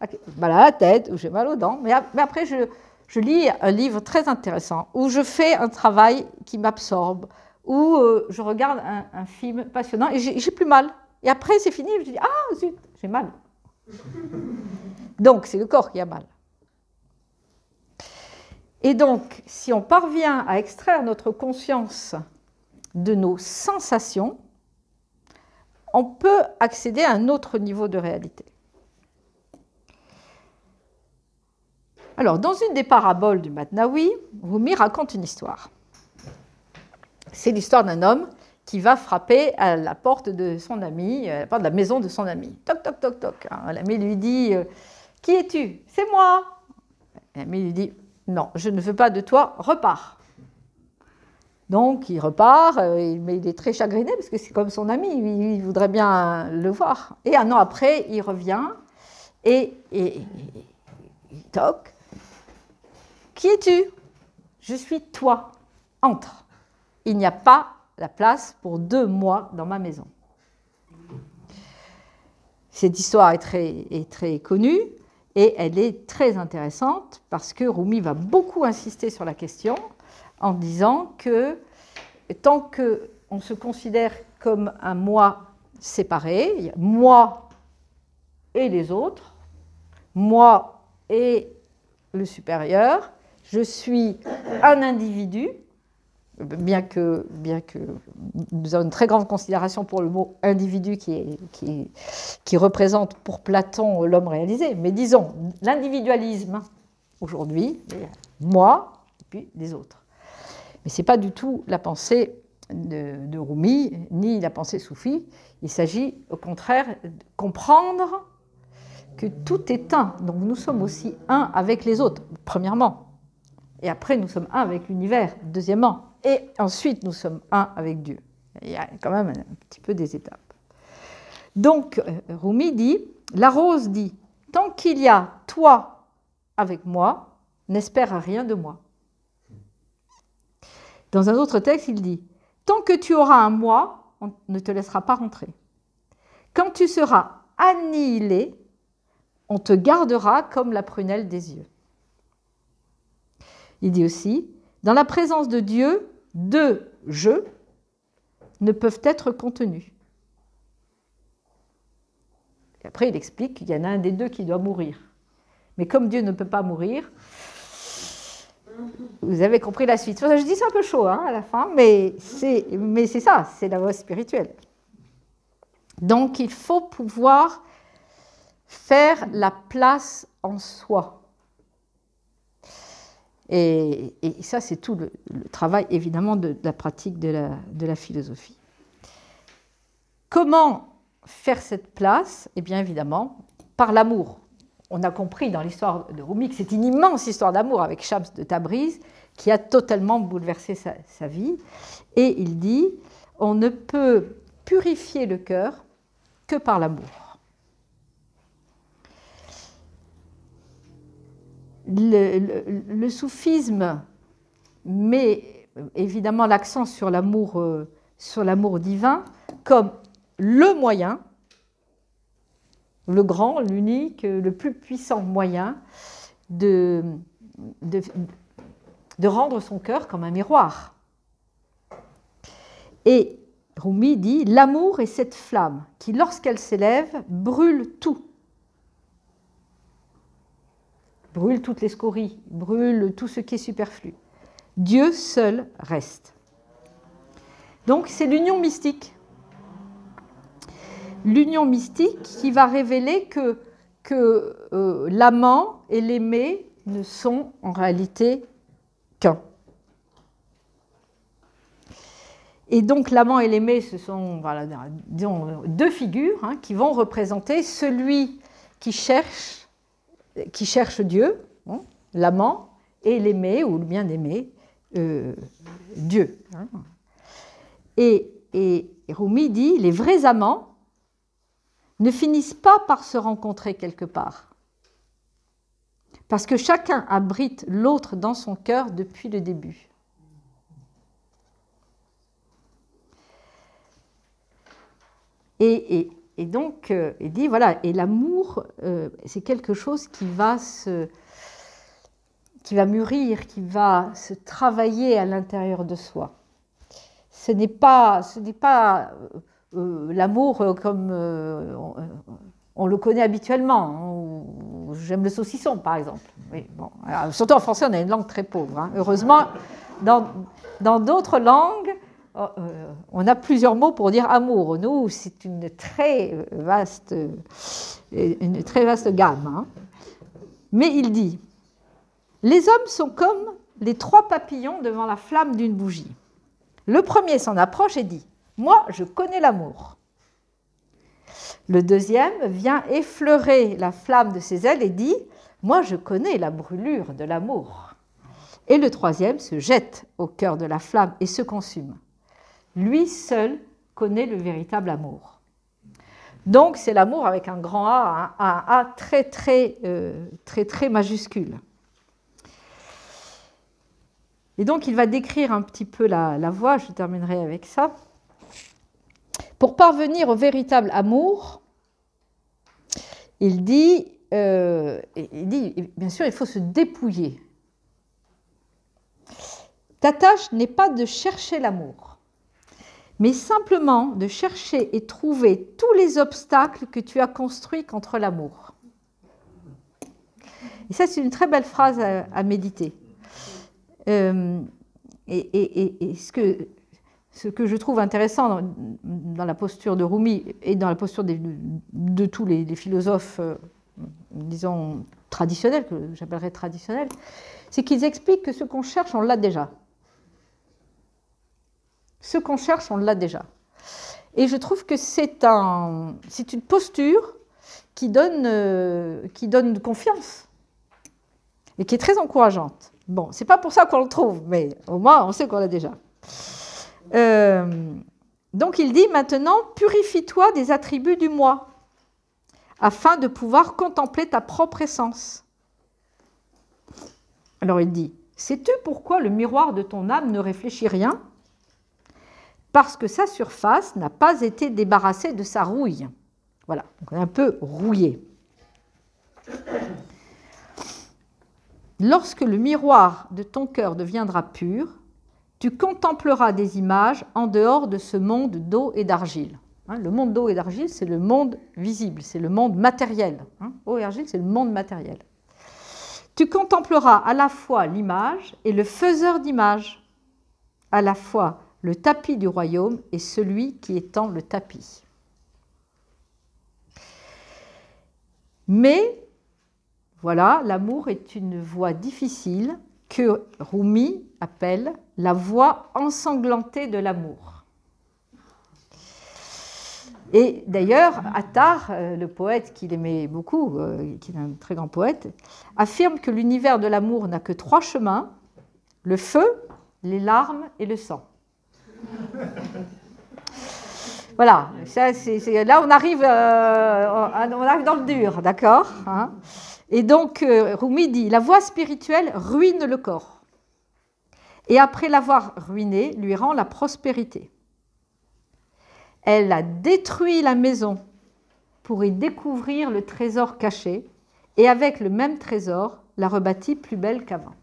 à la tête, ou j'ai mal aux dents, mais après, je lis un livre très intéressant, où je fais un travail qui m'absorbe, où je regarde un film passionnant, et j'ai plus mal. Et après, c'est fini, je dis, ah, zut, j'ai mal. Donc, c'est le corps qui a mal. Et donc, si on parvient à extraire notre conscience de nos sensations, on peut accéder à un autre niveau de réalité. Alors, dans une des paraboles du Matnawi, Rumi raconte une histoire. C'est l'histoire d'un homme qui va frapper à la porte de son ami, à la porte de la maison de son ami. Toc, toc, toc, toc. L'ami lui dit « Qui es-tu ? C'est moi !» L'ami lui dit « Non, je ne veux pas de toi, repars. » Donc, il repart, mais il est très chagriné parce que c'est comme son ami, il voudrait bien le voir. Et un an après, il revient et il toque. « Qui es-tu ? Je suis toi. Entre. Il n'y a pas la place pour 2 mois dans ma maison. » Cette histoire est très connue et elle est très intéressante parce que Rumi va beaucoup insister sur la question en disant que tant qu'on se considère comme un moi séparé, il y a moi et les autres, moi et le supérieur, je suis un individu, bien que nous avons une très grande considération pour le mot individu qui représente pour Platon l'homme réalisé, mais disons l'individualisme aujourd'hui, moi et puis les autres. Mais ce n'est pas du tout la pensée de Rumi, ni la pensée soufie. Il s'agit au contraire de comprendre que tout est un. Donc nous sommes aussi un avec les autres, premièrement. Et après, nous sommes un avec l'univers, deuxièmement. Et ensuite, nous sommes un avec Dieu. Il y a quand même un petit peu des étapes. Donc, Rumi dit, la rose dit, tant qu'il y a toi avec moi, n'espère rien de moi. Dans un autre texte, il dit, tant que tu auras un moi, on ne te laissera pas rentrer. Quand tu seras annihilé, on te gardera comme la prunelle des yeux. Il dit aussi, dans la présence de Dieu, 2 je ne peuvent être contenus. Et après, il explique qu'il y en a un des 2 qui doit mourir. Mais comme Dieu ne peut pas mourir, vous avez compris la suite. Je dis c'est un peu chaud à la fin, mais c'est ça, c'est la voie spirituelle. Donc, il faut pouvoir faire la place en soi. Et ça, c'est tout le travail, évidemment, de la pratique de la philosophie. Comment faire cette place? Eh bien, évidemment, par l'amour. On a compris dans l'histoire de Rumi que c'est une immense histoire d'amour avec Shams de Tabriz, qui a totalement bouleversé sa vie. Et il dit, on ne peut purifier le cœur que par l'amour. Le soufisme met évidemment l'accent sur l'amour divin comme le moyen, le grand, l'unique, le plus puissant moyen de rendre son cœur comme un miroir. Et Rumi dit, l'amour est cette flamme qui, lorsqu'elle s'élève, brûle tout. Brûle toutes les scories, brûle tout ce qui est superflu. Dieu seul reste. Donc c'est l'union mystique. L'union mystique qui va révéler que l'amant et l'aimé ne sont en réalité qu'un. Et donc l'amant et l'aimé, ce sont voilà, disons, deux figures qui vont représenter celui qui cherche Dieu, l'amant, et l'aimé ou le bien-aimé, Dieu. Et Rumi dit, les vrais amants ne finissent pas par se rencontrer quelque part, parce que chacun abrite l'autre dans son cœur depuis le début. Et donc, il dit, voilà, et l'amour, c'est quelque chose qui va mûrir, qui va se travailler à l'intérieur de soi. Ce n'est pas l'amour comme on le connaît habituellement. J'aime le saucisson, par exemple. Oui, bon. Alors, surtout en français, on a une langue très pauvre. Heureusement, dans d'autres langues, on a plusieurs mots pour dire amour. Nous, c'est une très vaste gamme. Mais il dit, les hommes sont comme les trois papillons devant la flamme d'une bougie. Le premier s'en approche et dit, moi, je connais l'amour. Le deuxième vient effleurer la flamme de ses ailes et dit, moi, je connais la brûlure de l'amour. Et le troisième se jette au cœur de la flamme et se consume. Lui seul connaît le véritable amour. Donc, c'est l'amour avec un grand A, un A très, très majuscule. Et donc, il va décrire un petit peu la voie, je terminerai avec ça. Pour parvenir au véritable amour, il dit, bien sûr, il faut se dépouiller. Ta tâche n'est pas de chercher l'amour, mais simplement de chercher et trouver tous les obstacles que tu as construits contre l'amour. Et ça, c'est une très belle phrase à méditer. Et ce que je trouve intéressant dans la posture de Rumi et dans la posture de tous les philosophes, disons, traditionnels, que j'appellerais traditionnels, c'est qu'ils expliquent que ce qu'on cherche, on l'a déjà. Ce qu'on cherche, on l'a déjà. Et je trouve que c'est une posture qui donne confiance et qui est très encourageante. Bon, c'est pas pour ça qu'on le trouve, mais au moins on sait qu'on l'a déjà. Donc il dit maintenant, purifie-toi des attributs du moi, afin de pouvoir contempler ta propre essence. Alors il dit, sais-tu pourquoi le miroir de ton âme ne réfléchit rien ? Parce que sa surface n'a pas été débarrassée de sa rouille. Voilà, donc on est un peu rouillé. Lorsque le miroir de ton cœur deviendra pur, tu contempleras des images en dehors de ce monde d'eau et d'argile. Le monde d'eau et d'argile, c'est le monde visible, c'est le monde matériel. Eau et argile, c'est le monde matériel. Tu contempleras à la fois l'image et le faiseur d'images, à la fois le tapis du royaume et celui qui étend le tapis. Mais, voilà, l'amour est une voie difficile que Rumi appelle la voie ensanglantée de l'amour. Et d'ailleurs, Attar, le poète qu'il aimait beaucoup, qui est un très grand poète, affirme que l'univers de l'amour n'a que 3 chemins, le feu, les larmes et le sang. Voilà, là on arrive dans le dur, d'accord, hein. Et donc Rumi dit, la voie spirituelle ruine le corps. Et après l'avoir ruiné, lui rend la prospérité. Elle a détruit la maison pour y découvrir le trésor caché, et avec le même trésor, la rebâtit plus belle qu'avant.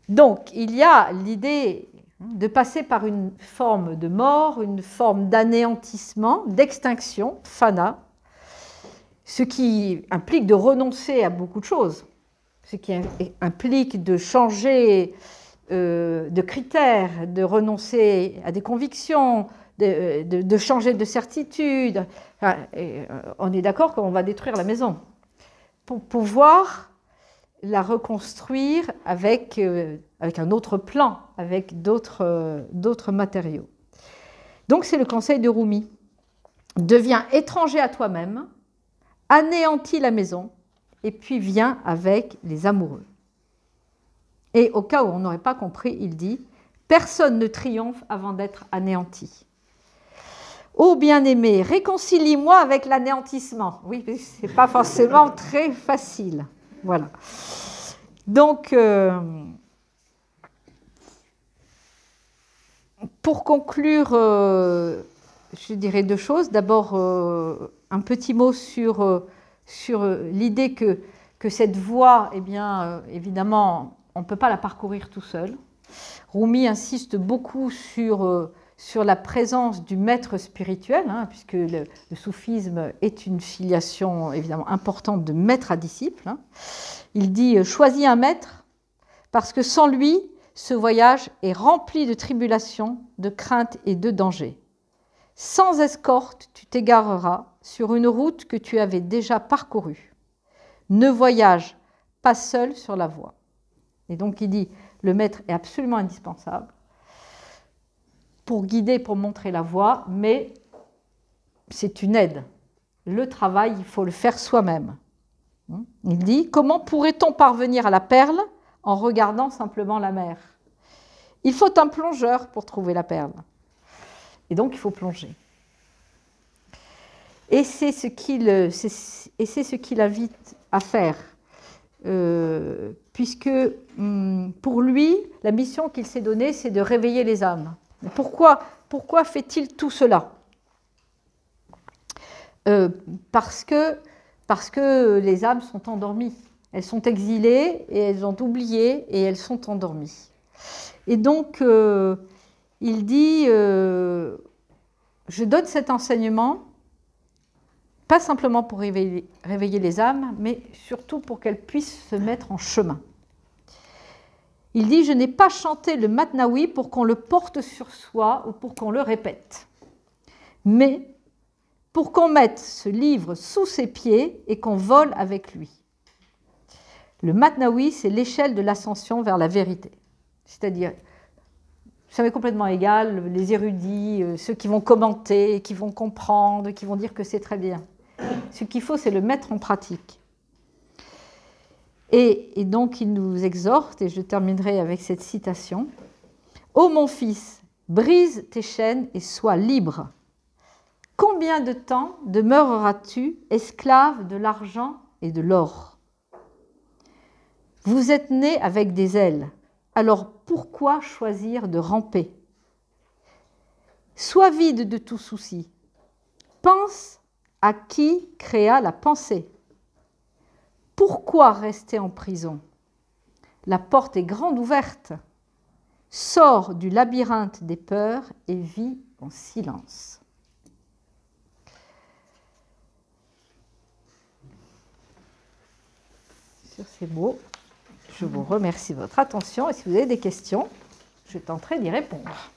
Donc, il y a l'idée de passer par une forme de mort, une forme d'anéantissement, d'extinction, fana, ce qui implique de renoncer à beaucoup de choses, ce qui implique de changer de critères, de renoncer à des convictions, de changer de certitude. Enfin, on est d'accord qu'on va détruire la maison pour pouvoir la reconstruire avec un autre plan, avec d'autres matériaux. Donc c'est le conseil de Rumi. Deviens étranger à toi-même, anéantis la maison, et puis viens avec les amoureux. Et au cas où on n'aurait pas compris, il dit « Personne ne triomphe avant d'être anéanti. Ô bien-aimé, réconcilie-moi avec l'anéantissement. » Oui, ce n'est pas forcément très facile. Voilà. Donc, pour conclure, je dirais deux choses. D'abord, un petit mot sur l'idée que cette voie, eh bien, évidemment, on ne peut pas la parcourir tout seul. Rumi insiste beaucoup sur la présence du maître spirituel, hein, puisque le soufisme est une filiation évidemment importante de maître à disciple. Hein. Il dit « Choisis un maître, parce que sans lui, ce voyage est rempli de tribulations, de craintes et de dangers. Sans escorte, tu t'égareras sur une route que tu avais déjà parcourue. Ne voyage pas seul sur la voie. » Et donc il dit, le maître est absolument indispensable pour guider, pour montrer la voie, mais c'est une aide. Le travail, il faut le faire soi-même. Il dit, comment pourrait-on parvenir à la perle en regardant simplement la mer? Il faut un plongeur pour trouver la perle. Et donc il faut plonger. Et c'est ce qu'il invite à faire. Puisque pour lui, la mission qu'il s'est donnée, c'est de réveiller les âmes. Pourquoi fait-il tout cela? Parce que les âmes sont endormies. Elles sont exilées et elles ont oublié et elles sont endormies. Et donc, il dit, je donne cet enseignement pas simplement pour réveiller les âmes, mais surtout pour qu'elles puissent se mettre en chemin. Il dit, je n'ai pas chanté le Matnawi pour qu'on le porte sur soi ou pour qu'on le répète, mais pour qu'on mette ce livre sous ses pieds et qu'on vole avec lui. Le Matnawi, c'est l'échelle de l'ascension vers la vérité. C'est-à-dire, ça m'est complètement égal, les érudits, ceux qui vont commenter, qui vont comprendre, qui vont dire que c'est très bien. Ce qu'il faut, c'est le mettre en pratique. Et donc, il nous exhorte, et je terminerai avec cette citation. « Ô mon fils, brise tes chaînes et sois libre. Combien de temps demeureras-tu esclave de l'argent et de l'or? Vous êtes né avec des ailes, alors pourquoi choisir de ramper? Sois vide de tout souci. Pense à qui créa la pensée. Pourquoi rester en prison? La porte est grande ouverte. Sors du labyrinthe des peurs et vis en silence. » Sur ces mots, je vous remercie de votre attention et si vous avez des questions, je tenterai d'y répondre.